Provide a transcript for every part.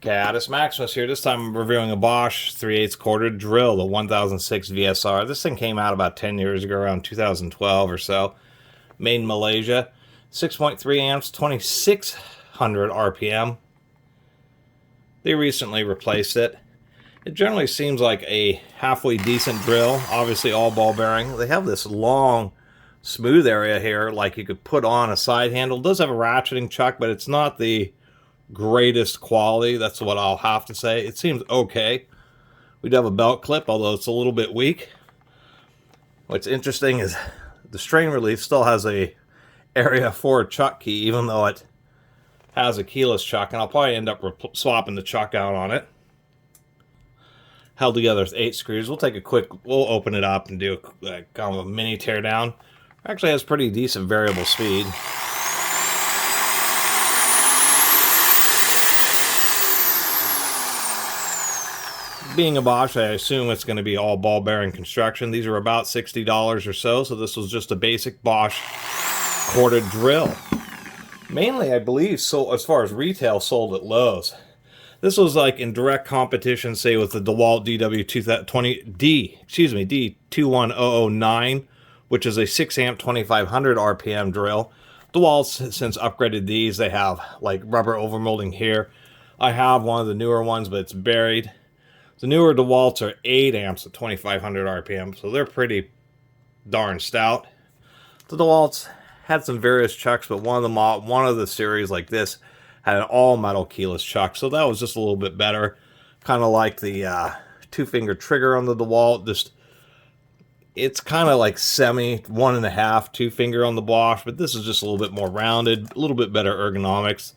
Catus, Maximus here. This time I'm reviewing a Bosch 3/8 quarter drill, the 1006 VSR. This thing came out about 10 years ago, around 2012 or so. Made in Malaysia. 6.3 amps, 2600 RPM. They recently replaced it. It generally seems like a halfway decent drill. Obviously all ball bearing. They have this long, smooth area here, like you could put on a side handle. It does have a ratcheting chuck, but it's not the greatest quality. That's what I'll have to say. It seems okay. We do have a belt clip, although it's a little bit weak. What's interesting is the strain relief still has a area for a chuck key, even though it has a keyless chuck, and I'll probably end up swapping the chuck out on it. Held together with 8 screws. We'll open it up and do kind of a mini teardown. Actually has pretty decent variable speed. Being a Bosch, I assume it's going to be all ball bearing construction. These are about $60 or so, so this was just a basic Bosch quarter drill. Mainly, I believe, so as far as retail, sold at Lowe's. This was like in direct competition, say, with the DeWalt D21009, which is a 6 amp 2500 RPM drill. DeWalt's since upgraded these. They have like rubber overmolding here. I have one of the newer ones, but it's buried. The newer DeWalt's are 8 amps at 2500 RPM, so they're pretty darn stout. The DeWalt's had some various chucks, but one of the series like this had an all-metal keyless chuck, so that was just a little bit better. Kind of like the two-finger trigger on the DeWalt. It's kind of like semi 1.5 two-finger on the Bosch, but this is just a little bit more rounded, a little bit better ergonomics.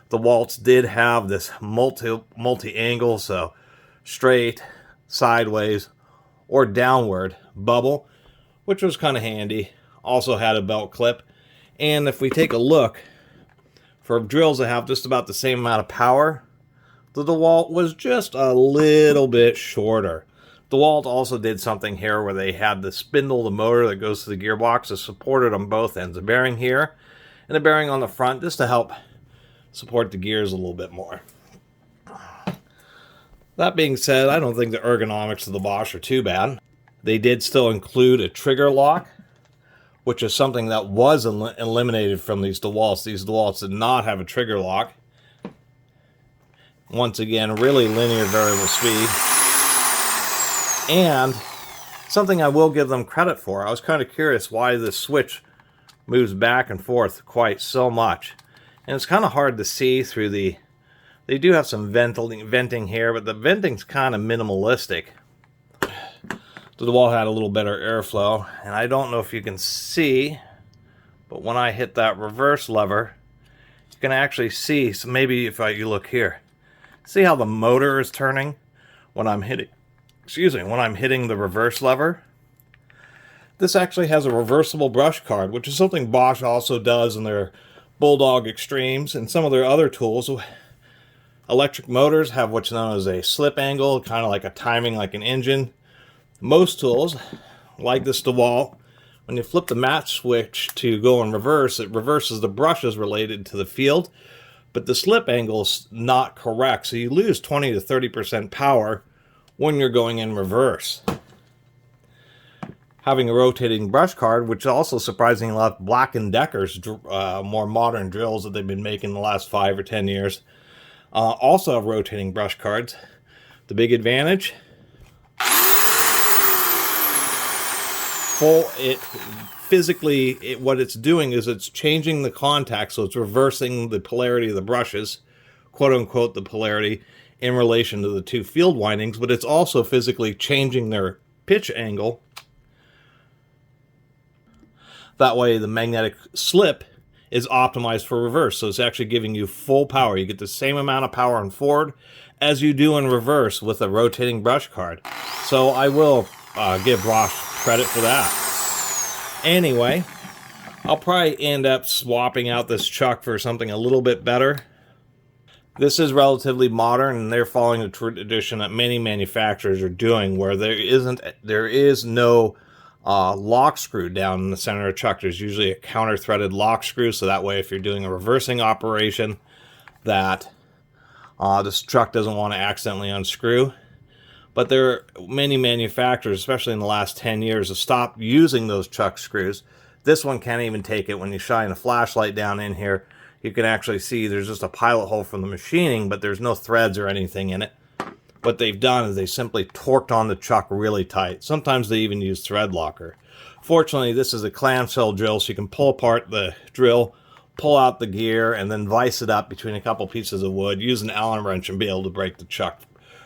The DeWalt's did have this multi-angle, so straight, sideways, or downward bubble, which was kind of handy. Also had a belt clip. And if we take a look, for drills that have just about the same amount of power, the DeWalt was just a little bit shorter. DeWalt also did something here where they had the spindle, the motor that goes to the gearbox, is supported on both ends. A bearing here and a bearing on the front just to help support the gears a little bit more. That being said, I don't think the ergonomics of the Bosch are too bad. They did still include a trigger lock, which is something that was eliminated from these DeWalt's. These DeWalt's did not have a trigger lock. Once again, really linear variable speed. And something I will give them credit for. I was kind of curious why this switch moves back and forth quite so much. And it's kind of hard to see through the... They do have some venting here, but the venting's kind of minimalistic. The DeWalt had a little better airflow, and I don't know if you can see, but when I hit that reverse lever, you can actually see, so maybe if you look here, see how the motor is turning when I'm hitting, when I'm hitting the reverse lever? This actually has a reversible brush card, which is something Bosch also does in their Bulldog Extremes and some of their other tools. Electric motors have what's known as a slip angle, kind of like a timing like an engine. Most tools, like this DeWalt, when you flip the match switch to go in reverse, it reverses the brushes related to the field, but the slip angle is not correct, so you lose 20 to 30% power when you're going in reverse. Having a rotating brush card, which also surprisingly left Black & Decker's more modern drills that they've been making the last 5 or 10 years, also have rotating brush cards. The big advantage, what it's doing is it's changing the contact, so it's reversing the polarity of the brushes, quote unquote the polarity, in relation to the two field windings, but it's also physically changing their pitch angle. That way the magnetic slip is optimized for reverse, so it's actually giving you full power. You get the same amount of power in forward as you do in reverse with a rotating brush card. So I will give Bosch credit for that. Anyway, I'll probably end up swapping out this chuck for something a little bit better. This is relatively modern, and they're following a tradition that many manufacturers are doing, where there is no lock screw down in the center of the chuck. There's usually a counter-threaded lock screw, so that way if you're doing a reversing operation, that This truck doesn't want to accidentally unscrew. But there are many manufacturers, especially in the last 10 years, have stopped using those chuck screws. This one can't even take it. When you shine a flashlight down in here, you can actually see there's just a pilot hole from the machining, but there's no threads or anything in it. What they've done is they simply torqued on the chuck really tight. Sometimes they even use thread locker. Fortunately, this is a clamshell drill, so you can pull apart the drill, pull out the gear, and then vise it up between a couple pieces of wood, use an Allen wrench, and be able to break the chuck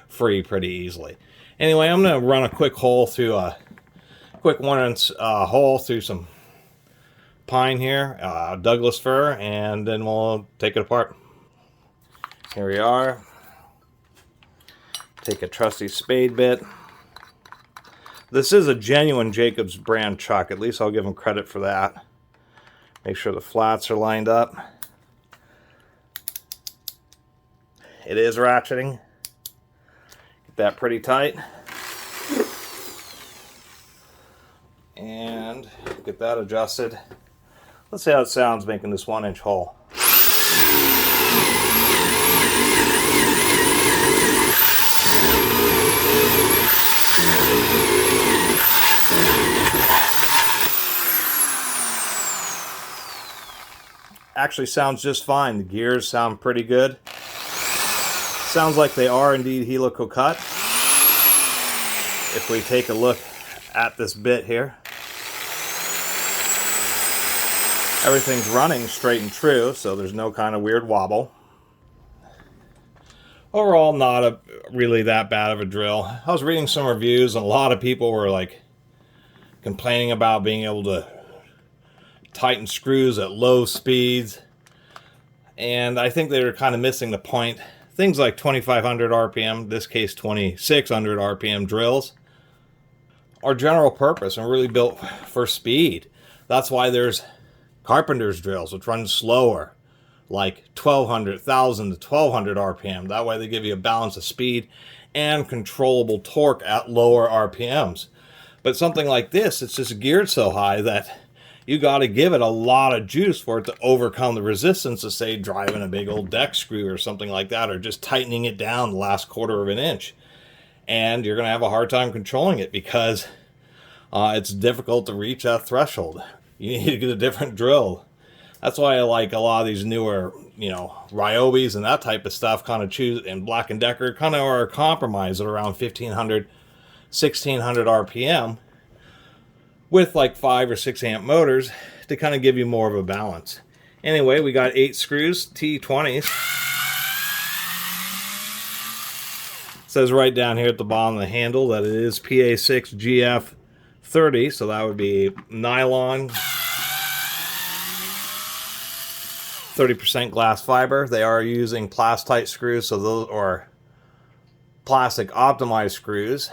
free pretty easily. Anyway, I'm going to run a quick hole through a quick 1-inch hole through some pine here, Douglas fir, and then we'll take it apart. Here we are. Take a trusty spade bit. This is a genuine Jacobs brand chuck. At least I'll give them credit for that. Make sure the flats are lined up. It is ratcheting. Get that pretty tight. And get that adjusted. Let's see how it sounds making this 1-inch hole. Actually sounds just fine. The gears sound pretty good. Sounds like they are indeed helical cut. If we take a look at this bit here, everything's running straight and true, so there's no kind of weird wobble. Overall, not really that bad of a drill. I was reading some reviews, and a lot of people were like complaining about being able to tighten screws at low speeds, and I think they were kind of missing the point. Things like 2500 RPM, in this case 2600 RPM drills, are general purpose and really built for speed. That's why there's carpenter's drills, which run slower, like 1200, 1000 to 1200 RPM. That way they give you a balance of speed and controllable torque at lower RPMs. But something like this, it's just geared so high that you got to give it a lot of juice for it to overcome the resistance of, say, driving a big old deck screw or something like that, or just tightening it down the last 1/4 of an inch. And you're going to have a hard time controlling it because it's difficult to reach that threshold. You need to get a different drill. That's why I like a lot of these newer, Ryobis and that type of stuff, kind of choose, and Black & Decker kind of are a compromise at around 1500, 1600 RPM. With like 5 or 6 amp motors to kind of give you more of a balance. Anyway, we got 8 screws, T20s. It says right down here at the bottom of the handle that it is PA6 GF30, so that would be nylon, 30% glass fiber. They are using Plastite screws, so those are plastic optimized screws.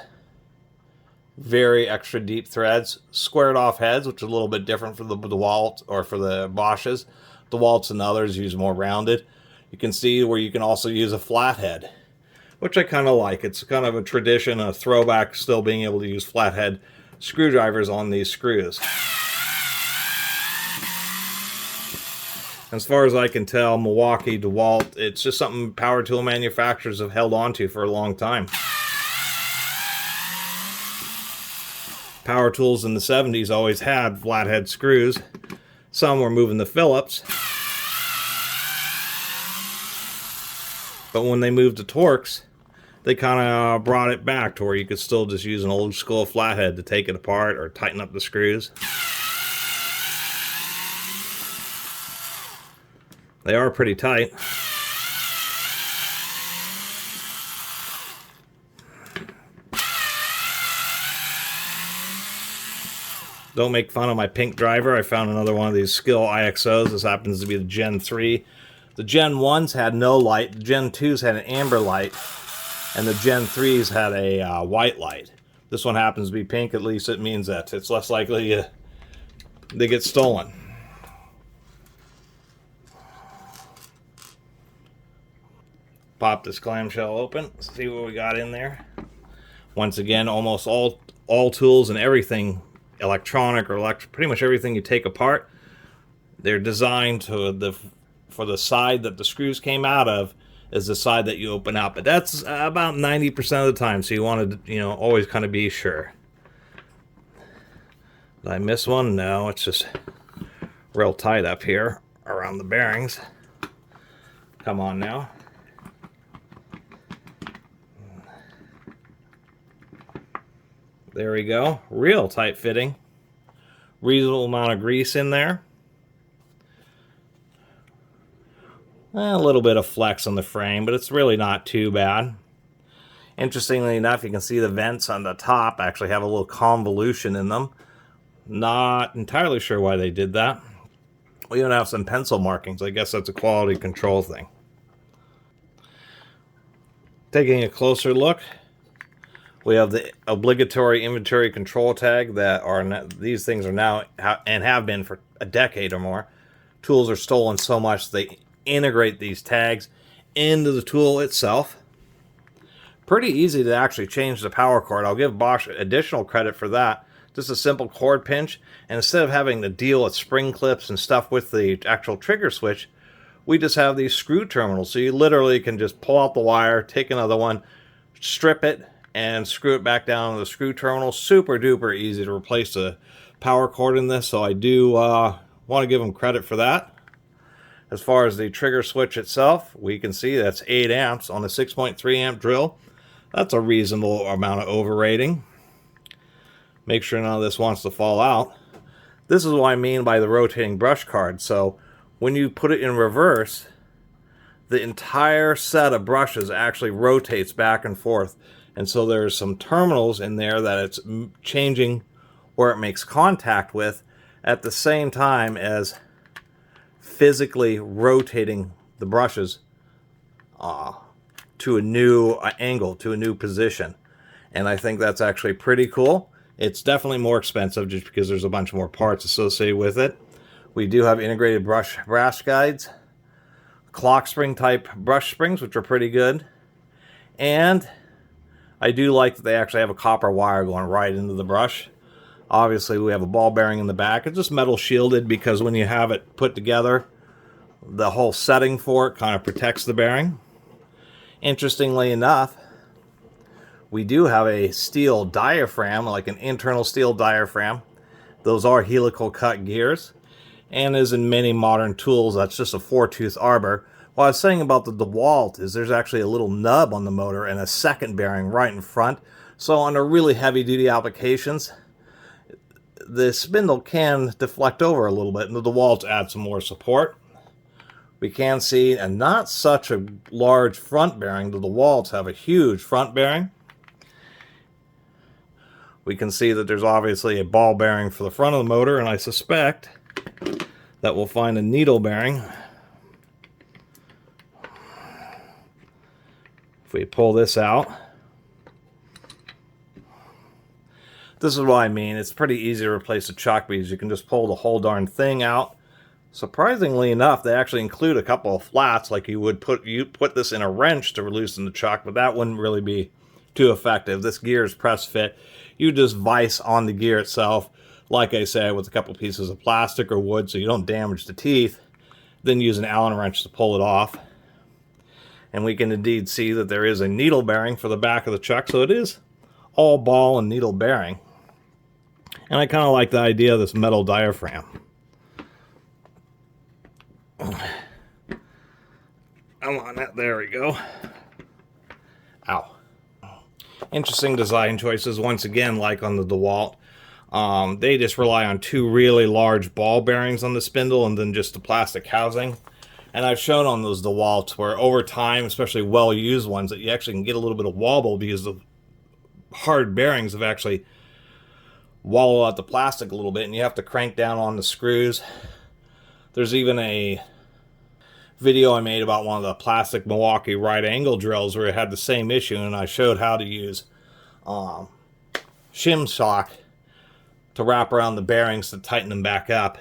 Very extra deep threads, squared off heads, which is a little bit different for the DeWalt or for the Bosches. DeWalt's and others use more rounded. You can see where you can also use a flat head, which I kind of like. It's kind of a tradition, a throwback, still being able to use flathead screwdrivers on these screws. As far as I can tell, Milwaukee, DeWalt, it's just something power tool manufacturers have held on to for a long time. Power tools in the 70s always had flathead screws. Some were moving the Phillips. But when they moved to Torx, they kind of brought it back to where you could still just use an old school flathead to take it apart or tighten up the screws. They are pretty tight. Don't make fun of my pink driver. I found another one of these Skill IXOs. This happens to be the Gen 3. The Gen 1s had no light. The Gen 2s had an amber light. And the Gen 3s had a white light. This one happens to be pink. At least it means that it's less likely they get stolen. Pop this clamshell open. See what we got in there. Once again, almost all tools and everything electronic or pretty much everything you take apart, they're designed to for the side that the screws came out of is the side that you open up. But that's about 90% of the time, so you want to, always kind of be sure. Did I miss one? No, it's just real tight up here around the bearings. Come on now. There we go. Real tight fitting. Reasonable amount of grease in there. A little bit of flex on the frame, but it's really not too bad. Interestingly enough, you can see the vents on the top actually have a little convolution in them. Not entirely sure why they did that. We even have some pencil markings. I guess that's a quality control thing. Taking a closer look, we have the obligatory inventory control tag that are, these things are now and have been for a decade or more. Tools are stolen so much they integrate these tags into the tool itself. Pretty easy to actually change the power cord. I'll give Bosch additional credit for that. Just a simple cord pinch, and instead of having to deal with spring clips and stuff with the actual trigger switch, we just have these screw terminals. So you literally can just pull out the wire, take another one, strip it, and screw it back down to the screw terminal. Super duper easy to replace the power cord in this, so I do want to give them credit for that. As far as the trigger switch itself, we can see that's 8 amps on a 6.3 amp drill. That's a reasonable amount of overrating. Make sure none of this wants to fall out. This is what I mean by the rotating brush card. So when you put it in reverse, the entire set of brushes actually rotates back and forth. And so there's some terminals in there that it's changing where it makes contact with at the same time as physically rotating the brushes to a new angle, to a new position. And I think that's actually pretty cool. It's definitely more expensive just because there's a bunch more parts associated with it. We do have integrated brass guides, clock spring type brush springs, which are pretty good. And I do like that they actually have a copper wire going right into the brush. Obviously, we have a ball bearing in the back. It's just metal shielded because when you have it put together, the whole setting for it kind of protects the bearing. Interestingly enough, we do have a steel diaphragm, like an internal steel diaphragm. Those are helical cut gears. And as in many modern tools, that's just a 4-tooth arbor. What I was saying about the DeWalt is there's actually a little nub on the motor and a second bearing right in front. So on the really heavy-duty applications, the spindle can deflect over a little bit, and the DeWalt adds some more support. We can see, and not such a large front bearing. The DeWalts have a huge front bearing. We can see that there's obviously a ball bearing for the front of the motor, and I suspect that we'll find a needle bearing. If we pull this out, this is what I mean. It's pretty easy to replace the chuck because you can just pull the whole darn thing out. Surprisingly enough, they actually include a couple of flats, like you put this in a wrench to loosen the chuck, but that wouldn't really be too effective. This gear is press fit. You just vise on the gear itself, like I said, with a couple pieces of plastic or wood so you don't damage the teeth. Then use an Allen wrench to pull it off. And we can indeed see that there is a needle bearing for the back of the chuck, so it is all ball and needle bearing. And I kind of like the idea of this metal diaphragm. I'm on that. There we go. Ow. Interesting design choices once again, like on the DeWalt. They just rely on 2 really large ball bearings on the spindle and then just the plastic housing. And I've shown on those DeWalts where over time, especially well-used ones, that you actually can get a little bit of wobble because the hard bearings have actually wallowed out the plastic a little bit and you have to crank down on the screws. There's even a video I made about one of the plastic Milwaukee right angle drills where it had the same issue, and I showed how to use shim shock to wrap around the bearings to tighten them back up.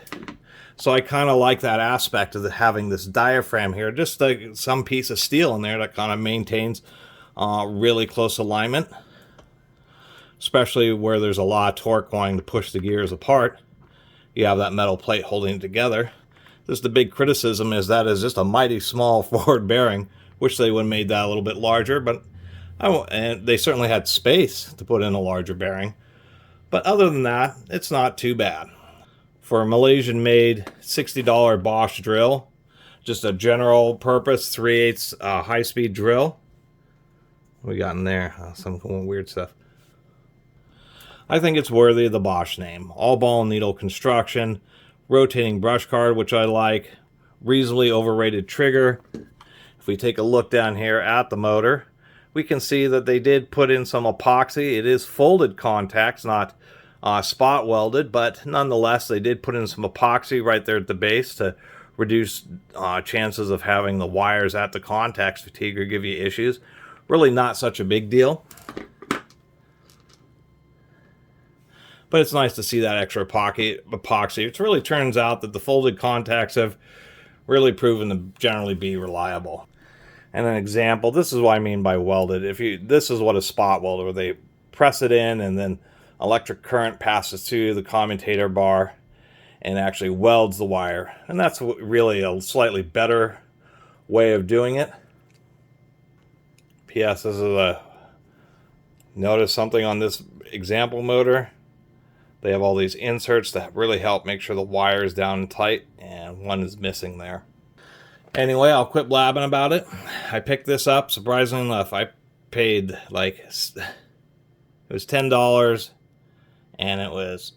So I kind of like that aspect of having this diaphragm here, just like some piece of steel in there that kind of maintains really close alignment, especially where there's a lot of torque going to push the gears apart. You have that metal plate holding it together. Just the big criticism is that is just a mighty small forward bearing Wish they would have made that a little bit larger, but and they certainly had space to put in a larger bearing. But other than that, it's not too bad. For a Malaysian-made $60 Bosch drill, just a general purpose 3/8 high-speed drill. What we got in there? Some weird stuff. I think it's worthy of the Bosch name. All ball and needle construction, rotating brush card, which I like, reasonably overrated trigger. If we take a look down here at the motor, we can see that they did put in some epoxy. It is folded contacts, not spot welded, but nonetheless, they did put in some epoxy right there at the base to reduce chances of having the wires at the contacts fatigue or give you issues. Really not such a big deal. But it's nice to see that extra epoxy. It really turns out that the folded contacts have really proven to generally be reliable. And an example, this is what I mean by welded. This is what a spot welder, where they press it in and then electric current passes through the commutator bar and actually welds the wire. And that's really a slightly better way of doing it. P.S. This is notice something on this example motor. They have all these inserts that really help make sure the wire is down and tight, and one is missing there. Anyway, I'll quit blabbing about it. I picked this up, surprisingly enough. I paid it was $10, and it was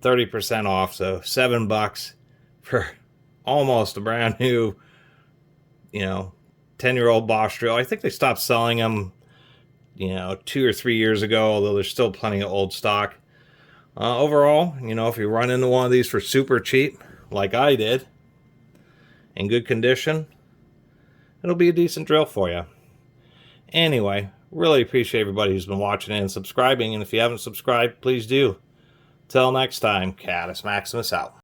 30% off, so $7 for almost a brand new, 10-year-old Bosch drill. I think they stopped selling them, 2 or 3 years ago, although there's still plenty of old stock. Overall, if you run into one of these for super cheap, like I did, in good condition, it'll be a decent drill for you. Anyway, really appreciate everybody who's been watching and subscribing, and if you haven't subscribed, please do. Till next time, Catus Maximus out.